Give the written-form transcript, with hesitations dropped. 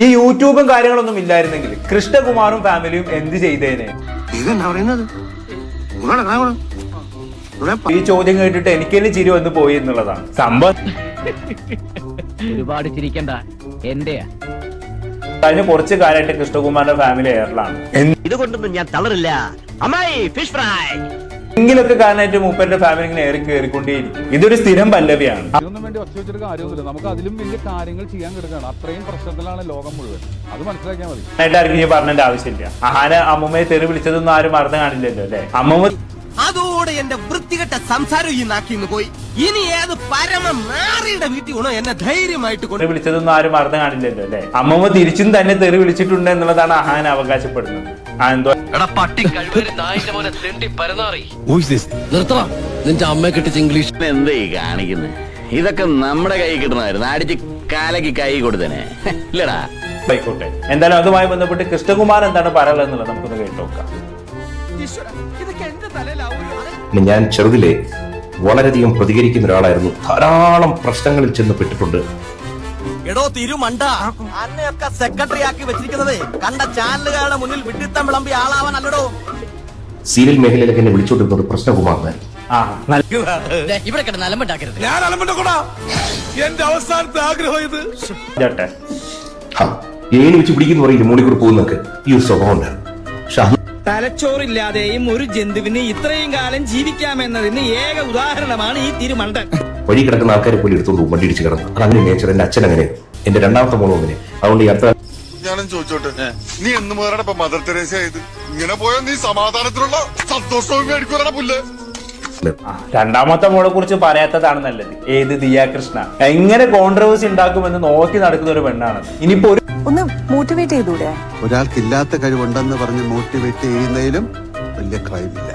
ഈ യൂട്യൂബും കാര്യങ്ങളൊന്നും ഇല്ലായിരുന്നെങ്കിൽ കൃഷ്ണകുമാറും ഫാമിലിയും എന്ത് ചെയ്തേനെ? ഈ ചോദ്യം കേട്ടിട്ട് എനിക്ക് തന്നെ ചിരി വന്ന് പോയി എന്നുള്ളതാണ് സംഭവം. ഒരുപാട് ചിരിക്കണ്ട, എന്റെയാ. കഴിഞ്ഞ കുറച്ച് കാലമായിട്ട് കൃഷ്ണകുമാറിന്റെ ഫാമിലി എയറിലാണ്. ഇതുകൊണ്ടൊന്നും ഞാൻ തളരില്ല. അമ്മായി ഫിഷ് ഫ്രൈ എങ്കിലൊക്കെ കാരണമായിട്ട് മൂപ്പന്റെ ഫാമിലി ഇങ്ങനെ ഏറി കയറിക്കൊണ്ടേയിരിക്കും. ഇതൊരു സ്ഥിരം പല്ലവിയാണ്. ഇതിനൊന്നും വേണ്ടി ഒച്ച വെച്ചിട്ട് കാര്യമൊന്നുമില്ല. നമുക്ക് അതിലും വലിയ കാര്യങ്ങൾ ചെയ്യാൻ കിടക്കുകയാണ്. അത്രയും പ്രശ്നത്തിലാണ് ലോകം മുഴുവൻ. അത് മനസ്സിലാക്കിയാൽ മതി. ആർക്കും ഇനി പറഞ്ഞതിന്റെ ആവശ്യമില്ല. ആഹാന അമ്മൂമ്മയെ തെറി വിളിച്ചതൊന്നും ആരും മറന്നു കാണില്ലല്ലോ അല്ലെ? അമ്മൂമ്മ അതോടെ എന്റെ വൃത്തികെട്ട സംസാരം ഈ നാക്കിന്ന് പോയി. ഇനി ഏത് പരമ നാറിയുടെ വീട്ടിൽ ഉണോ എന്നെ ധൈര്യമായിട്ട് കൊണ്ട് വിളിച്ചതൊന്നും ആരും മറന്നു കാണില്ലല്ലോ അല്ലെ? അമ്മൂമ്മ തിരിച്ചും തന്നെ തെറി വിളിച്ചിട്ടുണ്ട് എന്നുള്ളതാണ് അഹാന അവകാശപ്പെടുന്നത്. നിന്റെ അമ്മയെ കിട്ടിച്ച് ഇംഗ്ലീഷ് എന്താ ഈ കാണിക്കുന്നത്? ഇതൊക്കെ നമ്മുടെ കൈ കിട്ടണമായിരുന്നു. അടിച്ച് കാലക്ക് കൈ കൊടുത്തനെ ഇല്ലടാ. ആയിക്കോട്ടെ, എന്തായാലും അതുമായി ബന്ധപ്പെട്ട് കൃഷ്ണകുമാർ എന്താണ് പറയാനുള്ളത് എന്നുള്ളത് നമുക്കൊന്ന് കേട്ടു നോക്കാം. ഞാൻ ചെറുതിലെ വളരെയധികം പ്രതികരിക്കുന്ന ഒരാളായിരുന്നു. ധാരാളം പ്രശ്നങ്ങളിൽ ചെന്ന് പെട്ടിട്ടുണ്ട്. എടോ തിരുമണ്ട, അന്നെയൊക്കെ സെക്രട്ടറി ആക്കി വെച്ചിരിക്കുന്നത് കണ്ട ചാനലുകളുടെ മുന്നിൽ വിഡിത്തം വിളമ്പി ആളാവാൻ അല്ലടോ. സീരിയൽ മേഖലയിലൊക്കെ എന്നെ വിളിച്ചോണ്ടിരുന്നത് കൃഷ്ണകുമാറിനെ. ഇവിടെ കിടന്ന് അലമ്പുണ്ടാക്കരുത്. ഞാൻ അലമ്പുണ്ടാ, എന്റെ അവസാനത്തെ ആഗ്രഹം ഇത്. ഏണി വെച്ച് പിടിക്കുന്ന പറയില്ല മോളിക്കൂടെ പോകുന്നൊക്കെ ഈ ഒരു സ്വഭാവം ഉണ്ടായിരുന്നു. തലച്ചോറില്ലാതെയും ഒരു ജന്തുവിന് ഇത്രയും കാലം ജീവിക്കാമെന്നതിന് ഏക ഉദാഹരണമാണ് ഈ തിരുമണ്ടൻ. വഴി കിടക്കുന്ന ആൾക്കാരെ പോലും എടുത്തോണ്ട് വണ്ടി ഇടിച്ച് കിടന്നു. അത് അങ്ങനെ നേച്ചർ. എന്റെ അച്ഛൻ അങ്ങനെ, എന്റെ രണ്ടാമത്തെ മോളും അങ്ങനെ. അതുകൊണ്ട് ഈ അടുത്ത ഞാനും ചോദിച്ചോട്ടെ, നീ എന്ന് മുതലാണ് ഇപ്പൊ മദർ തെരേസ ആയത്? ഇങ്ങനെ പോയാൽ നീ സമാധാനത്തിലുള്ള സന്തോഷവും മേടിക്കൂടാ പുല്ല്. രണ്ടാമത്തെ മോളെ കുറിച്ച് പറയാത്തതാണ് നല്ലത്. ഏത് ദിയാകൃഷ്ണ എങ്ങനെ കോൺട്രവേഴ്സി ഉണ്ടാക്കുമെന്ന് നോക്കി നടക്കുന്ന ഒരു പെണ്ണാണ്. ഇനിയിപ്പോ ഒന്ന് മോട്ടിവേറ്റ് ചെയ്തൂടെ? ഒരാൾക്കില്ലാത്ത കഴിവുണ്ടെന്ന് പറഞ്ഞ് മോട്ടിവേറ്റ് ചെയ്യുന്നതിലും വലിയ ക്രൈമില്ല.